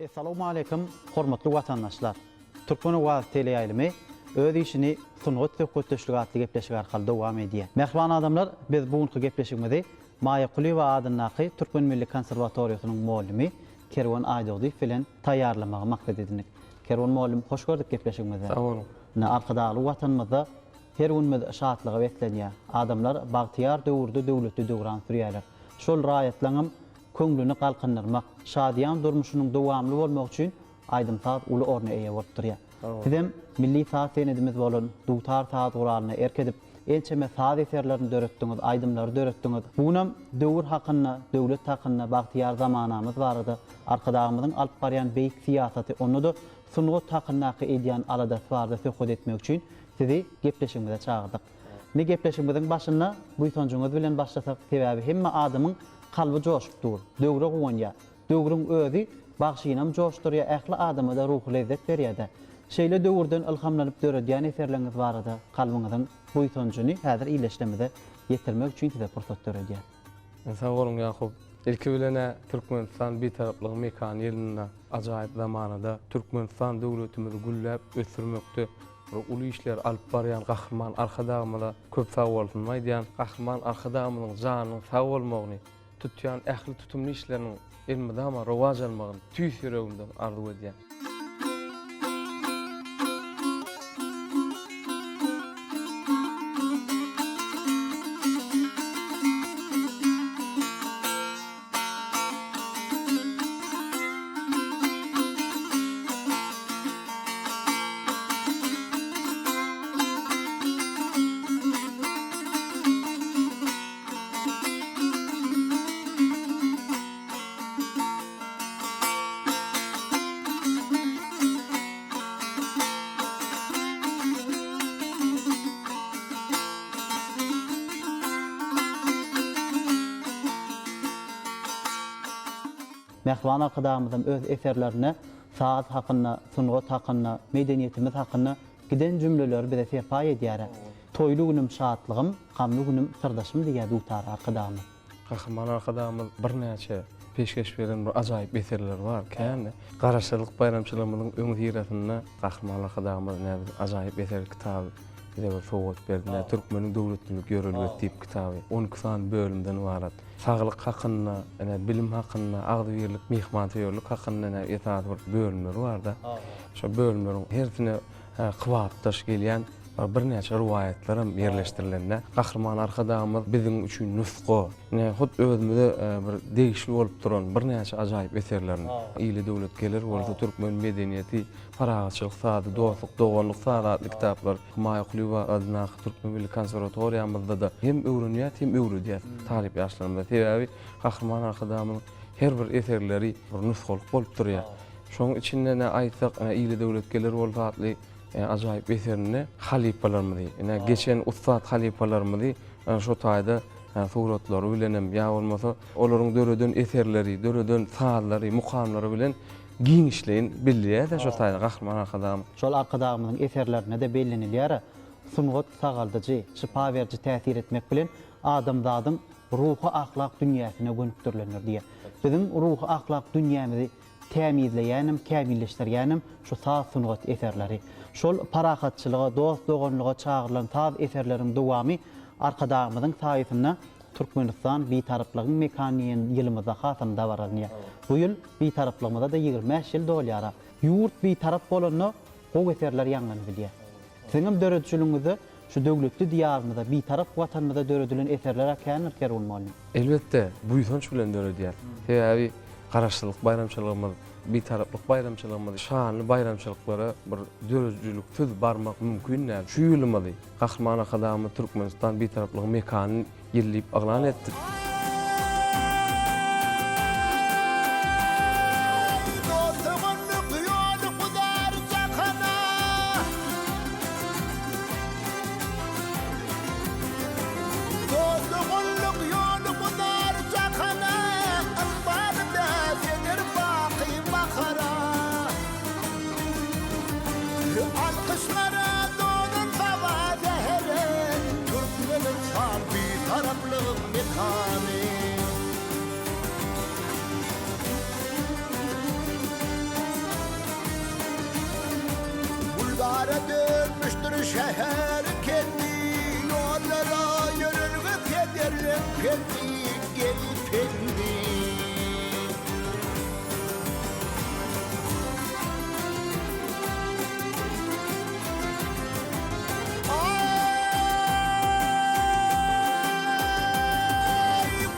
Assalamu alaykum, hormatly watandaşlar. Türkmen Owaz teleýaýlymy öz işini sungat we kötüşlük atly gepleşik arkaly dowam edýär. Mehriban adamlar, biz bugünkü gepleşigimizi Maýa Kuliýewa adynaky Türkmen Milli Konserwatoriýasynyň muallimi Kerwan Aýdogy bilen taýýarlamagy maksat edindik. Kerwan muallim, hoş gördük gepleşigimize. Sağ olun. Arkadaşlar, watanymyzda her günimiz şatlygy beklenýär. Adamlar bagtyar döwürde döwletli döwran sürýärler. Şol raýatlaňym köňlüni galkandyrmak, şadyan durmuşynyň dowamly bolmak üçin aýdymsat uly orna eýe bolup durýar. Bizim milli saat senedimiz bolan dutar saat guralyny erkedip elçeme saat eserlerini döretdiňiz, aýdymlary döretdiňiz. Bunam döwür hakyna, döwlet hakyna bagtyar zamanamyz barady. Arkadaşymyzyň alyp barýan beýik siýasaty, onu da sungat hakynaky edýän alada barada söhbet etmek üçin sizi gepleşigimize çağırdyk. Ne gepleşigimiziň başynda bu ýytanjyňyz bilen başlasak, sebäbi hemme adamyň kalby joşup dur. Döwre goňýa. Döwrüň özi bagşynam joşdurýar, ähli adama da ruhy lezzet berýär. Şeýle döwürden ilhamlanyp döredýän eserleriniz barada kalbyňyzyň bu ýytanjyny häzir iýleşlemede ýetirmek üçin size pursat döredýär. Sağ olun Ýakup. Ilki bilene Türkmenistan bir taraplyk mekan ýerinde ajaýyp zamanada Türkmenistan döwletimizi gülläp ösürmekde uly işler alyp barýan gahrman arkadagymyza köp sag bolsunmaýdýan, gahrman arkadagymyň janynyň sag bolmagyny tutýan ähli tutumly işleriniň elmide ama rowaj almagyny tüýs ýüregimden arzu edýän. Mehriban arkadaşymyzyň öz eserlerine saat hakyna, sungat hakyna, medeniýetimiz hakyna giden jümleleri bize sepa edýär. Toýly günüm şatlygym, gamly günüm sirdaşym diýär dutar arkadaşymyz. Gahrman arkadagymyz birnäçe peşkeş beren bir ajaýyp eserler bar. Käňe Garaşlyk bayramçylygymyň öňü ýeretinde gahrman arkadagymyz näme ajaýyp eser kitaby bize bir sowgat berdiler. Türkmeniň döwletçilik ýörelgi diýip kitaby 12 san bölümden ibarat. Saglyk hakyna, bilim hakyna, agdybirlik, mehmantyörlük hakyna ýetat bir bölümler bar-da. Şo bölümleriň hersine kybapdaş gelýän birnäçe riwayatlarym ýerleşdirilende gahrman arkadagymyz biziň üçin nusqa, hut özümizde bir degişli bolup duran birnäçe ajaýyp eserlerini ýyly döwlet gelir bolsa türkmen medeniýeti, paragatçylyk sady, dostluk, doganlyk sady kitaplar Maýa Kuliýewa adynaky Türkmen Milli Konserwatoriýamyzda da hem öwrenýär hem öwredýär talip ýaşlarymyzda. Sebäbi gahrman arkadagymyň her bir eserleri bir nusgalyk bolup durýar. Şoň içinde aýtsak ýyly döwlet gelir bolsa ajaýyp eserini halipalarymyzy, geçen ustad halipalarymyzy şo taýda suratlary bilenem, ýa bolmasa olaryň döreden eserleri, döreden saallary, mukamlary bilen giň işleýin bilýär-de şo taýda gahrman arkadagym. Şol arkadagymyzyň eserlerine de bellenilýär. Sungat sagaldyjy, şifa berji täsir etmek bilen adamzadyň ruhy ahlak dünýäsine gönükdirilenir diýär. Bizim ruhy ahlak dünýämizi tämizleýänim, kämilleşdirýänim şu saz sungat eserleri. Şol paragatçylyga, dost doganlyga çağırılan saz eserleriň dowamy arkadagymyzyň saýysyna Türkmenistan bir taraplygyň mekaniýen ýylymyza hasynda baralýar. Bu ýyl bir taraplymyzda da 25 ýyl dolýar. Ýurt bir tarap bolanda o eserler ýangyny bilýär. Siňim döredçiligiňizde şu döwletli diýarymyzda bir tarap watanymyzda döredilen eserler akänir Kerwan muallim. Elbetde bu ýytanç bilen döredýär. Sebäbi Garaşlyk bayramçylygymyz, bir taraplyk bayramçylygymyz, şanly bayramçylyklara bir dörejçilik tüz barmak mümkin näme? Şu ýylymyzy gahrman arkadagymyz Türkmenistan bir taraplyk mekanyny ýerleyip aglan etdi. Alkışlara donun fava zehre Türkmenin sarbi taraflı mekan şehir kendi yollara yürürüp giderim kendi gelip kendi. Ay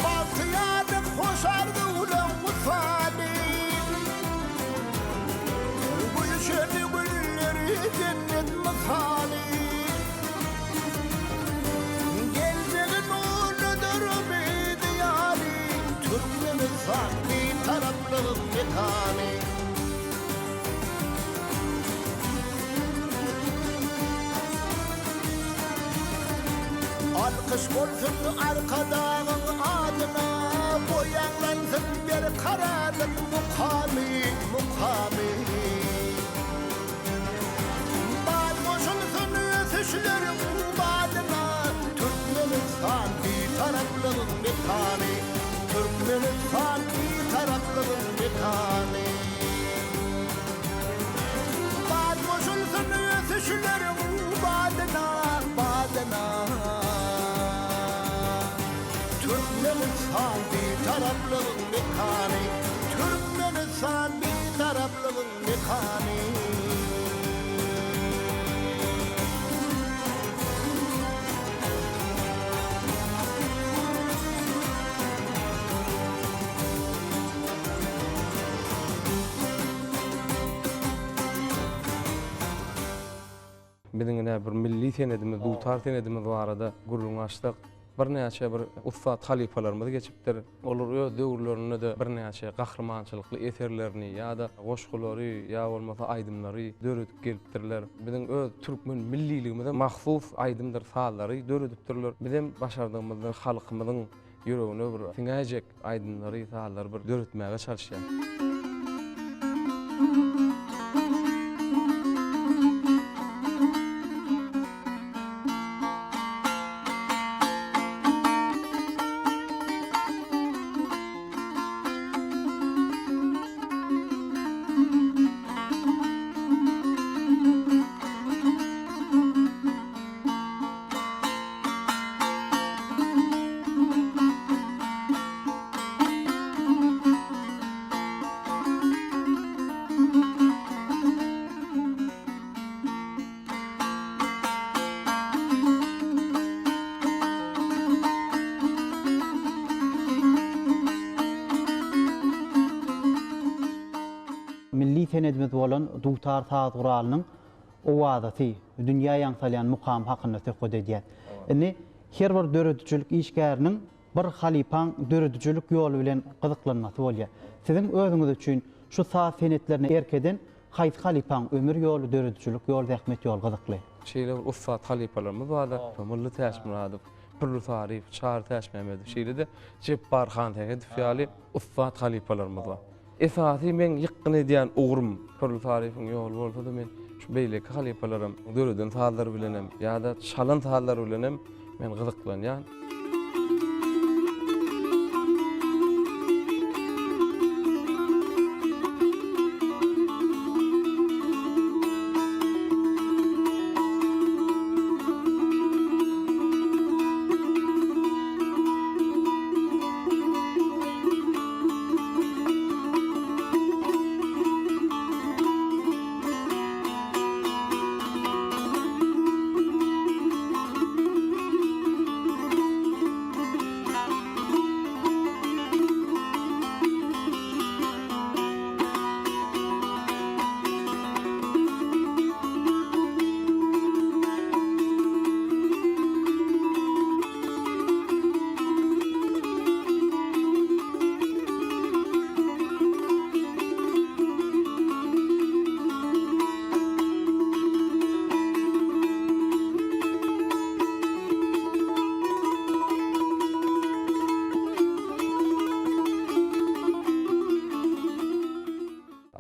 bahtiyarım hoşardı ulan mutfağını. Bu yaşını gülleri cennet mutfağını. Gelcenin uğurludur beydi yani. Türkmen'in sahni taraflığın mekanı. Alkış bolsun arkadağın adına, boyanlansın bir karanın mukami, mukami. Bad boşulsun ötüşlerin badına, Türkmenistan bir taraflığın mekanı, Türkmenistan bir taraflığın mekanı. Bad boşulsun ötüşlerin badına, badına. Türkmenistan bir taraflığın mekanı, Türkmenistan bir taraflığın mekanı. Bizim bir milli senedimiz, dutar senedimiz barada gurrun açtık. Bir näçe bir ussat halifalarymyz geçipdir. Olar öz döwürlerini de bir näçe gahrmançylykly eserlerini ýa-da goşgulary ýa bolmasa aýdymlary döredip gelipdirler. Bizim öz türkmen milliligimizde mahsus aýdymdyr sallary döredipdirler. Bizim başardığımyzda halkymyzyň ýüregine bir siňäjek aýdymlary sallary bir döretmäge çalışýar. Milli senedimiz bolan Dutar Taat Guralynyň owadaty, dünýä ýaňsalyan mukam hakynda söhbet edýär. Indi her bir döredüçilik işgäriniň bir halipaň döredüçilik ýoly bilen gyzyklanmasy bolýar. Siziň özüňiz üçin şu saat senetlerini erkeden haýsy halipaň ömür ýoly, döredüçilik ýoly, zähmet ýoly gyzykly? Şeýle bir ussat halipalarymyz barda. Milli täşmiradyp, Pürlü Tarif, Çar Täşmemedow, şeýle de Jebbar Han Tegedow ýaly ussat halipalarymyz bar. Esasy men ýykyn edýän ugrum Pürlü Tarifiň ýoly bolsa da men şu beýleki halipalarym döreden taýlar bilenem ýa-da şalan taýlar bilenem men gyzyklanýan.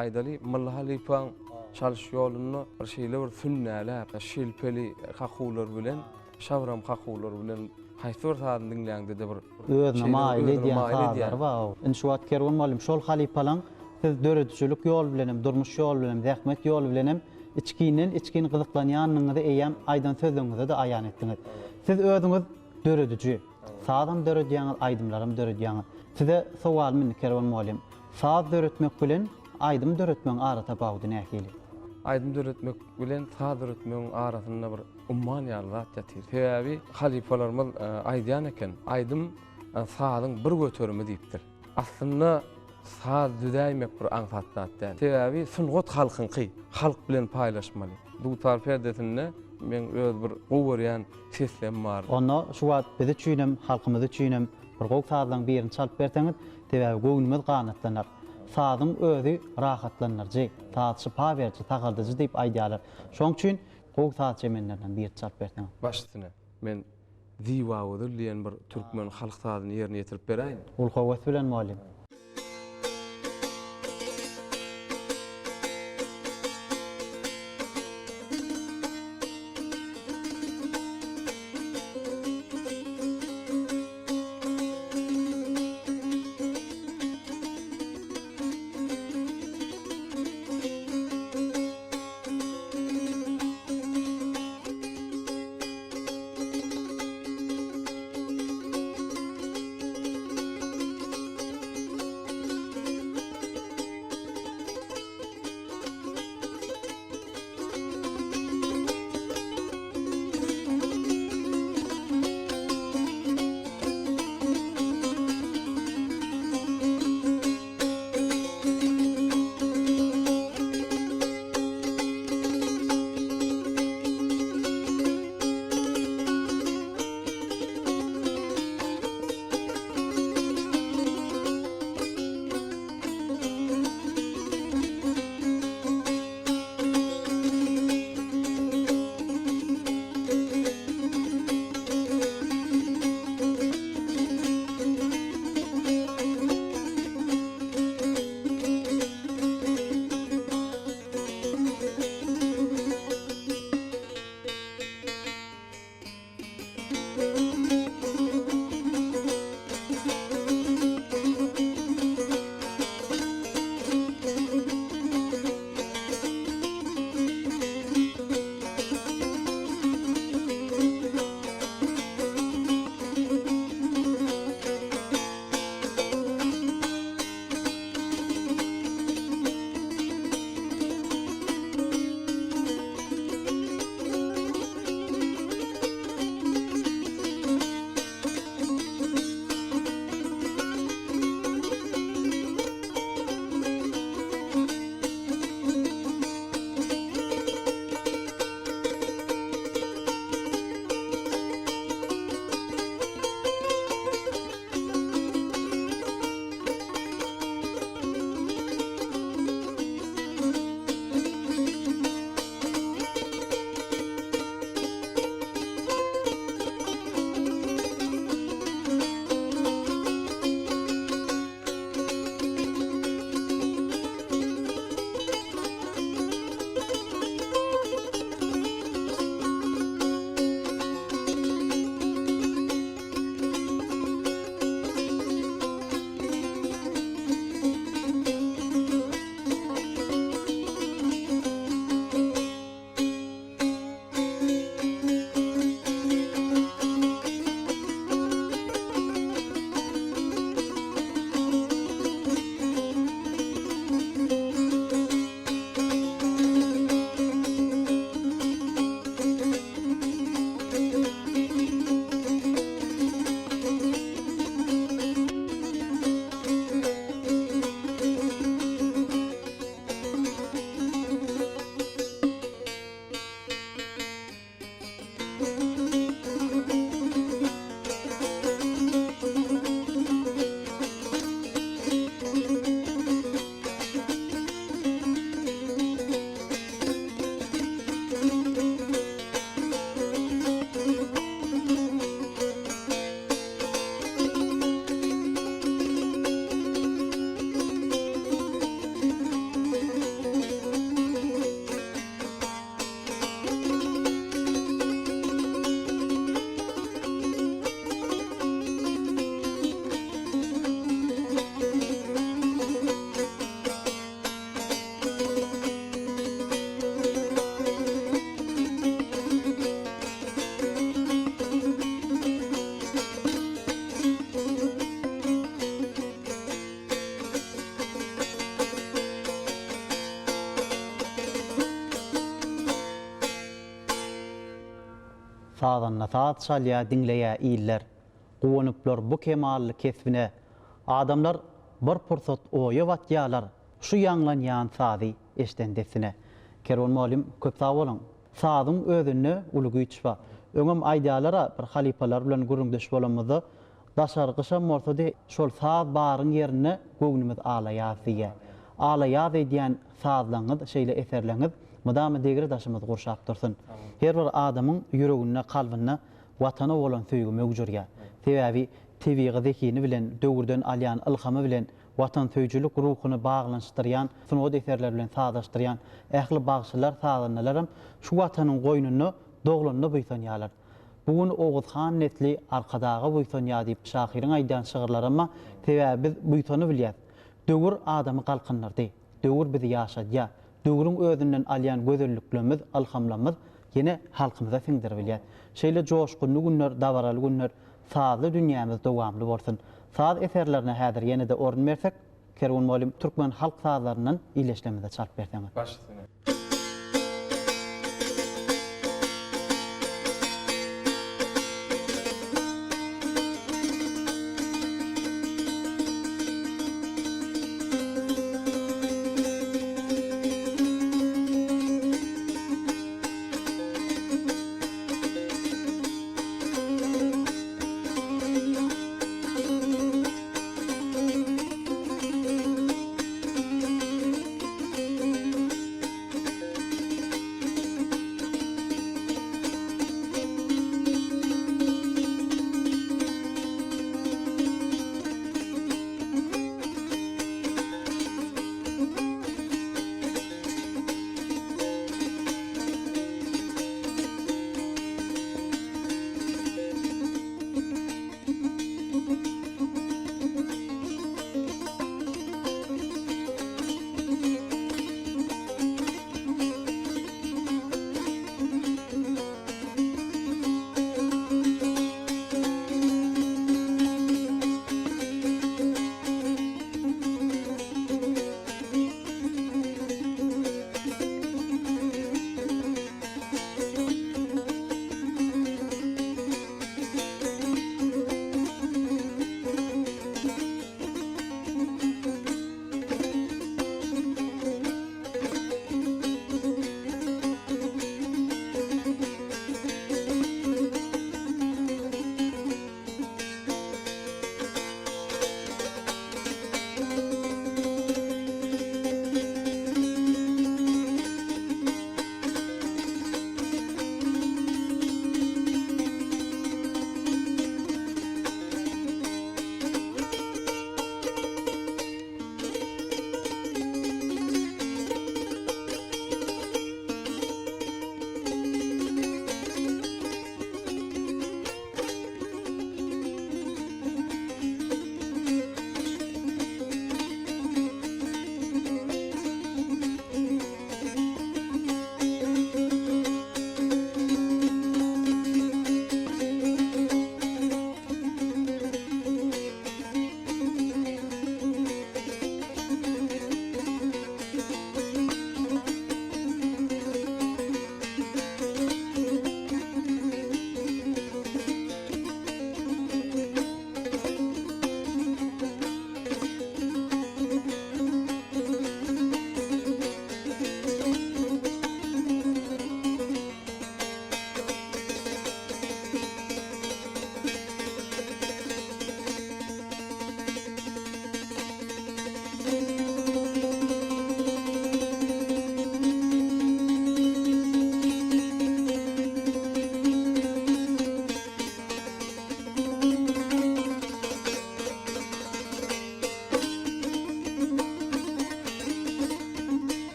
Aýdaly Molla Halipaň çalyş ýoluny bir şeýle bir sünnäler, şilpeli hakular bilen, şawram hakular bilen haýsy bir taýdan dinleýäňde-de bir özüne maýil edýän taýlar bar. Inşuat Kerwan malum şol halipalaň siz döredüçilik ýol bilenem, durmuş ýol bilenem, zähmet ýol bilenem içkinin gyzyklanýanyňyzy eýem aýdan sözüňizde de aýan etdiňiz. Siz özüňiz döredüji, sağdan döredýäňiz, aýdymlarym döredýäňiz. Size sowal meni kerwan molim. Sağ döretmek bilen aýdym döretmeň arata bagdy nähili? Aýdym döretmek bilen sağ döretmeň arasynda bir umman ýaly ýatyr. Sebäbi halifalarymyz aýdýan eken, aýdym sağdyň bir göterimi diýipdir. Aslynda sağ düdäýmek bir aňsatdat däl. Sebäbi sungat halkynky, halk bilen paýlaşmaly. Bu tarp perdesinde men öz bir gowurýan seslem bar. Onu şu wagt bizi çüýnem, halkymyzy çüýnem, bir gowuk sazlaň birini çalyp berseňiz, sebäbi göwnümiz ganatlanar. Sazyň özü rahatlanyrjy, sazy şypa berýär, tagaldyjy diýip aýdýarlar. Şoň üçin gowuk saz çemenlerden biri çalyp berseňiz. Başystyna men Ziwawydyr diýen bir türkmen halk sazyny ýerine ýetirip beräýin. Ul howat bilen molim. sazanna saz çalýa dinleýä iller. Gowanyplar bu kemally kesbine. Adamlar bir pursat oýa watýalar. Şu ýanglanýan sazy eşdendesine. Kerwin Molim köp sag bolan. Sazyň özüne ulugyçba. Öňem aýdalara bir halipalar bilen gurulmuş bolamyzy daşargyşa morsady şol saz baryň ýerine göwnümiz alaýasy. Alaýa diýen sazlaňyz, şeýle eserleňiz mudamy degre daşymyz gurşap dursun. Her bir adamyň ýüregine, kalbyna watana bolan söýgü mögürýär. Sebäbi tebigy zekini bilen, döwürden alýan ilhamy bilen watan söýjülük ruhuny baglanşdyrýan, sunod eserler bilen sazlaşdyrýan ähli bagşylar, sazanalaram şu watanyň goýnuny, dogluny byýsanýarlar. Bugun Oğuzhan netli arkadağı byýsanýa diýip şahyryň aýdan şygyrlar, amma sebäbi biz byýsany bilýär. Döwür adamy galkynlardy. Döwür bizi ýaşadýar. Döwürüň özünden alýan gözelliklerimiz, alhamlamyz ýene halkymyza siňdir bilýär. Şeýle joşkunly günler, dawaraly günler, sazly dünýämiz dowamly bolsun. Saz eserlerine häzir ýene de orun bersek, Kerwin Molim türkmen halk sazlarynyň iýleşleminde çalyp berseňiz. Başladyk.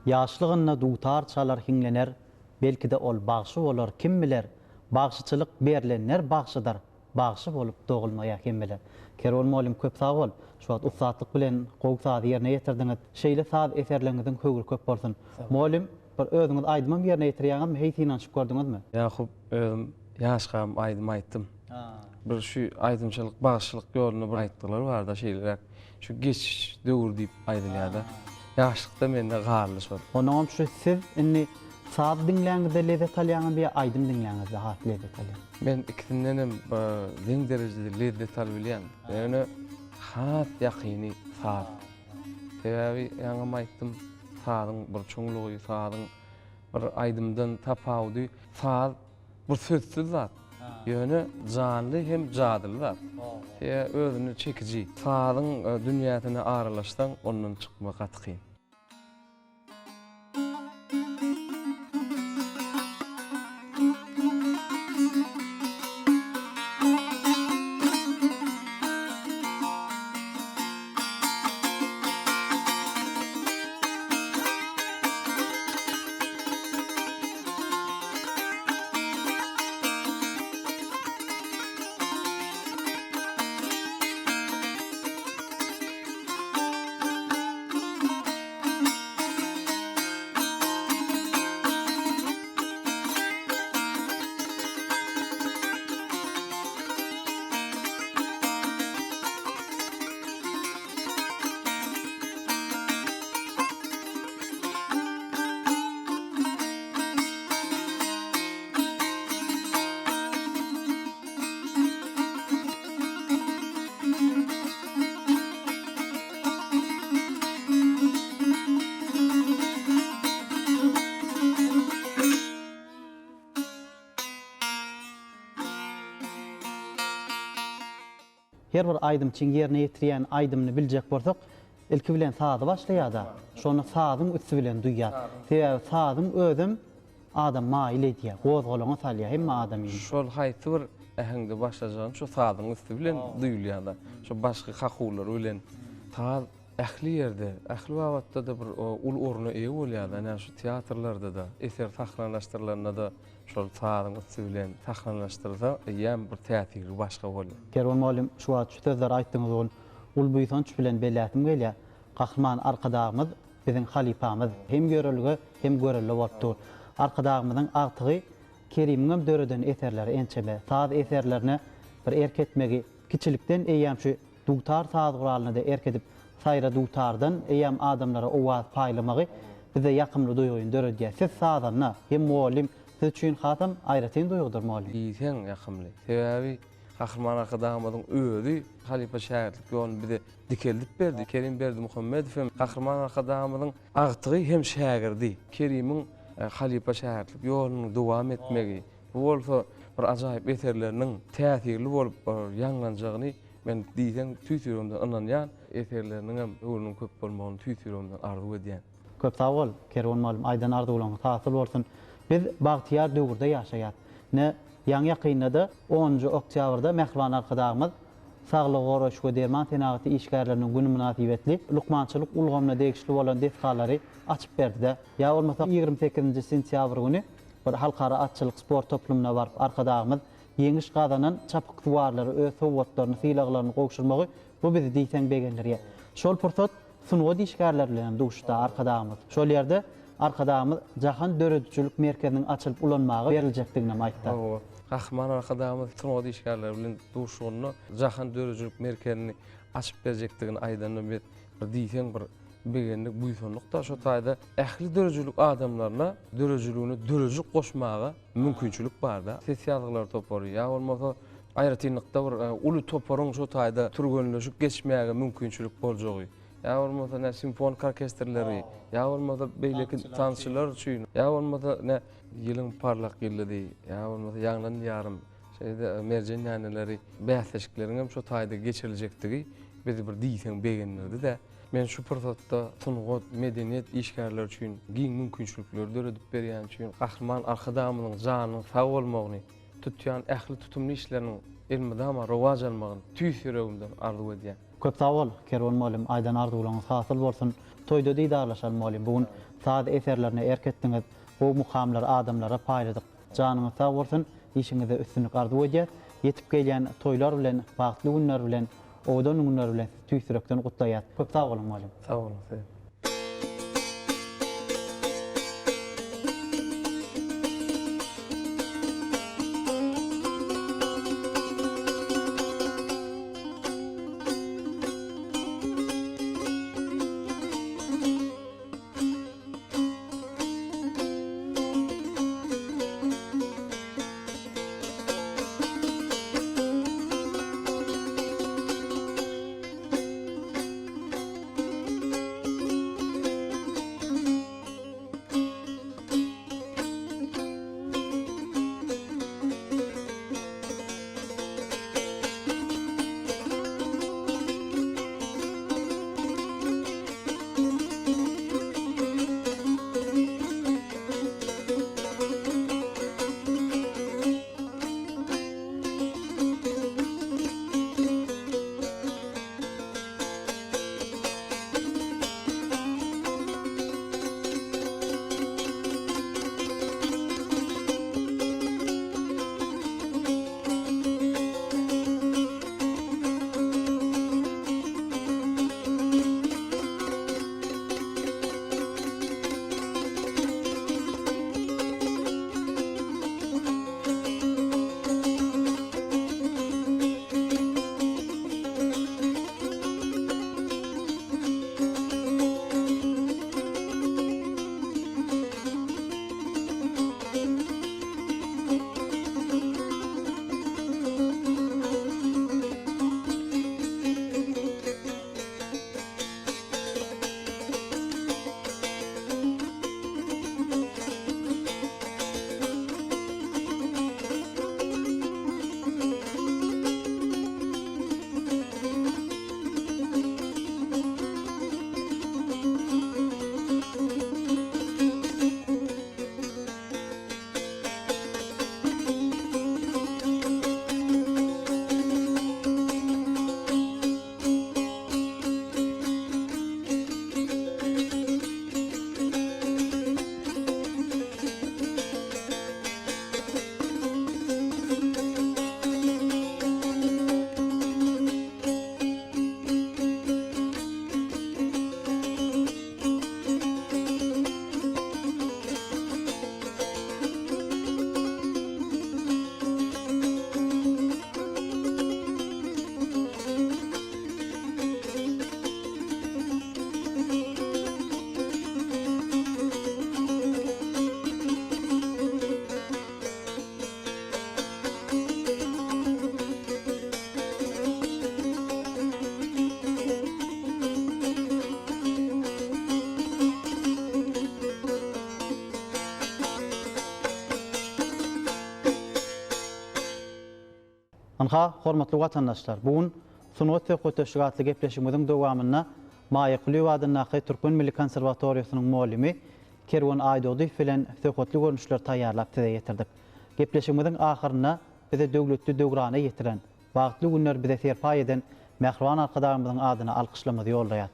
Ýaşlygynda dutar çalar hiňlener, belki de ol bagşy bolar kim biler. Bagşyçylyk berilenler bagşydyr. Bagşy bolup dogulmaýa kim biler. Kerol molim köp sag bol. Şu wagt ustatlyk bilen gowsady ýerine ýetirdiňiz. Şeýle saz eserleriňiziň höwür köp bolsun. Molim bir özüňiz aýdymam ýerine ýetirýäňem heýt inançyp gördüňizmi? Ýakup özüm ýaşgam aýdym aýtdym. Bir şu aýdymçylyk, bagşylyk ýoluny bir aýtdylar bar da şeýler. Şu geç döwür diýip aýdylýar da. Ýaşlykda mende garlyş bar. Onuň şu siz inni saz dinläňizde lezzet alýaňyz bir aýdym dinläňizde hat lezzet alýan. Men ikisinden diň derejede lezzet albilýän. Ýöne hat ýakyny saz. Sebäbi ýaňam aýtdym, sazyň bir çoňlugy, sazyň bir aýdymdan tapawdy, saz bir sözsüz zat. Ýöne janly hem jadyly zat. Özüni çekiji. Sazyň dünýäsine aralaşsan ondan çykmak gatky. Her bir aýdym çiň ýerine ýetirýän aýdymny biljek bolsak, ilki bilen sazy başlaýar da. Şonu sazyň üstü bilen duýýar. Sebäbi sazyň özüm adam maýil edýär, gozgalaňa salýar hemme adam ýa. Şol haýsy bir ähengde başlajan şu sazyň üstü bilen duýulýar da. Şu başga hakular bilen saz ähli ýerde, ähli wagtda da bir ul orna eýe bolýar da. Näme şu teatrlarda da, eser sahnalaşdyrylanda da şol sazyň üstü bilen sahnalaşdyrylsa, ýa bir täsiri başga bolýar. Kerol molim şu wagt şu sözler aýtdyňyz ol. Ul buýsanç bilen belätim gelýär. Gahryman arkadagymyz biziň halipamyz. Hem göreligi hem görelli bolupdy. Arkadagymyzyň agtygy Kerimiňem döreden eserleri ençeme. Saz eserlerini bir erketmegi kiçilikden eýäm şu dutar saz guralyny da erkedip sayra dutardan eýäm adamlara owaz paýlamagy bize ýakymly duýuň döredýär. Siz sazanna hem molim siz üçin hatam aýratyn duýudur molim. Ýeten ýakymly. Sebäbi Gahryman arkadagymyzyň özi halipa şäherlik ýoluny bize dikeldip berdi. Kerim berdi Muhammedow Gahryman arkadagymyzyň agtygy hem şäherdi. Kerimiň halipa şäherlik ýoluny dowam etmegi. Bu bolsa bir ajaýyp eserleriniň täsirli bolup ýanglanjagyny men diýsem tüýsürümden anlanýan eserleriniň hem öwrüniň köp bolmagyny tüýsürümden arzu edýän. Köp sag bol, Kerwon malum aýdan arzu bolan tasyl bolsun. Biz bagtyar döwürde ýaşaýat. Ne ýaňy ýakynda 10-njy oktýabrda Mehriban arkadagymyz Saglyk Goroşgo derman tenagaty işgärleriniň güni münasibetli lukmançylyk ulgamna degişli bolan deskalary açyp berdi-de. Ýa bolmasa 28-nji sentýabr güni bir halkara atçylyk sport toplumuna baryp arkadagymyz ýeňiş gazanan çapyk duwarlary öz sowgatlaryny, sylaklaryny gowşurmagy bu bizi diýsen begenlerge. Şol pursat sunwat işgärler bilen duşda arkadagymyz. Şol ýerde arkadagymyz jahan döredçilik merkeziniň açylyp ulanmagy beriljekdigine aýtdy. Gahryman arkadagymyz sunwat işgärler bilen duşuny jahan döredçilik merkezini açyp berjekdigini aýdanyp bir diýsen bir begenlik buýsanlykda şo taýda ähli döredçilik adamlaryna döredçiligini döredçilik goşmagy mümkinçilik bar da. Sesiýalyklar topary ýa bolmasa aýratynlykda bir uly toparyň şo taýda türgenleşip geçmäge mümkinçilik boljagy. Ýa bolmasa simfonik orkestrleri, ýa bolmasa beýleki tançylar üçin, ýa bolmasa ýylyň parlak ýyllady, ýa bolmasa ýanglan ýarym şeýde merjen ýanyleri, bäsleşiklerini hem şo taýda geçiriljekdigi bizi bir diýsen begenlerdi de. Men şu pursatda sunwat medeniýet işgärleri üçin giň mümkinçilikler döredip berýän üçin Gahryman arkadagymyzyň janynyň sag bolmagyny, tutýan ähli tutumly işleriniň elmydama rowaj almagyny tüýsürегimden arzu edýän. Köp sağ ol Kerwan muallim, aydan arzuwlaryňyz hasyl bolsun. Toýda diýdarlaşan muallim, bugün saat eserlerine erketdiňiz. Bu mukamlar adamlara paýladyk. Janyňyz sağ bolsun, işiňizde üstünlük arzuw edýär. Yetip gelýän toýlar bilen, bagtly günler bilen, odan günler bilen tüýsürekden gutlaýar. Köp sağ olun muallim. Sağ olun. Anha hormatly watandaşlar, bugün Sunuwat we Köteşigatly gepleşigimiziň dowamyna Maýyklly wadynaky Türkmen Milli Konserwatoriýasynyň muallimi Kerwan Aýdogy bilen söhbetli görnüşler taýýarlap size getirdik. Gepleşigimiziň ahyryna bize döwletli döwrana getiren, bagtly günler bize serpa eden Mähriban arkadaşymyzyň adyna alkyşlamagy ýoldaýar.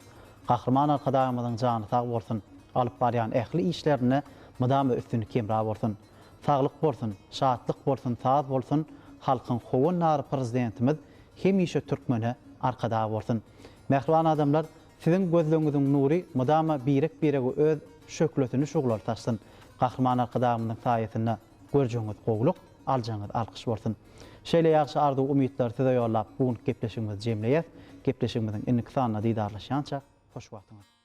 Gahrman arkadaşymyzyň jany sag bolsun, alyp barýan ähli işlerine mydamy üstünlük kemra bolsun. Saglyk bolsun, şatlyk bolsun, saz bolsun. Halkın howan nary prezidentimiz hemişe türkmene arkada bolsun. Mähriban adamlar, sizin gözleriňiziň nury mydama birek öz şökletini şuglar taşsyn. Gahrman arkadaşymyzyň saýetinde görjeňiz gogluk, aljaňyz alkyş bolsun. Şeýle ýagşy arzuw umytlar size ýollap bugün gepleşigimizi jemleýär. Gepleşigimiziň innikisana diýdarlaşýança hoş wagtyňyz.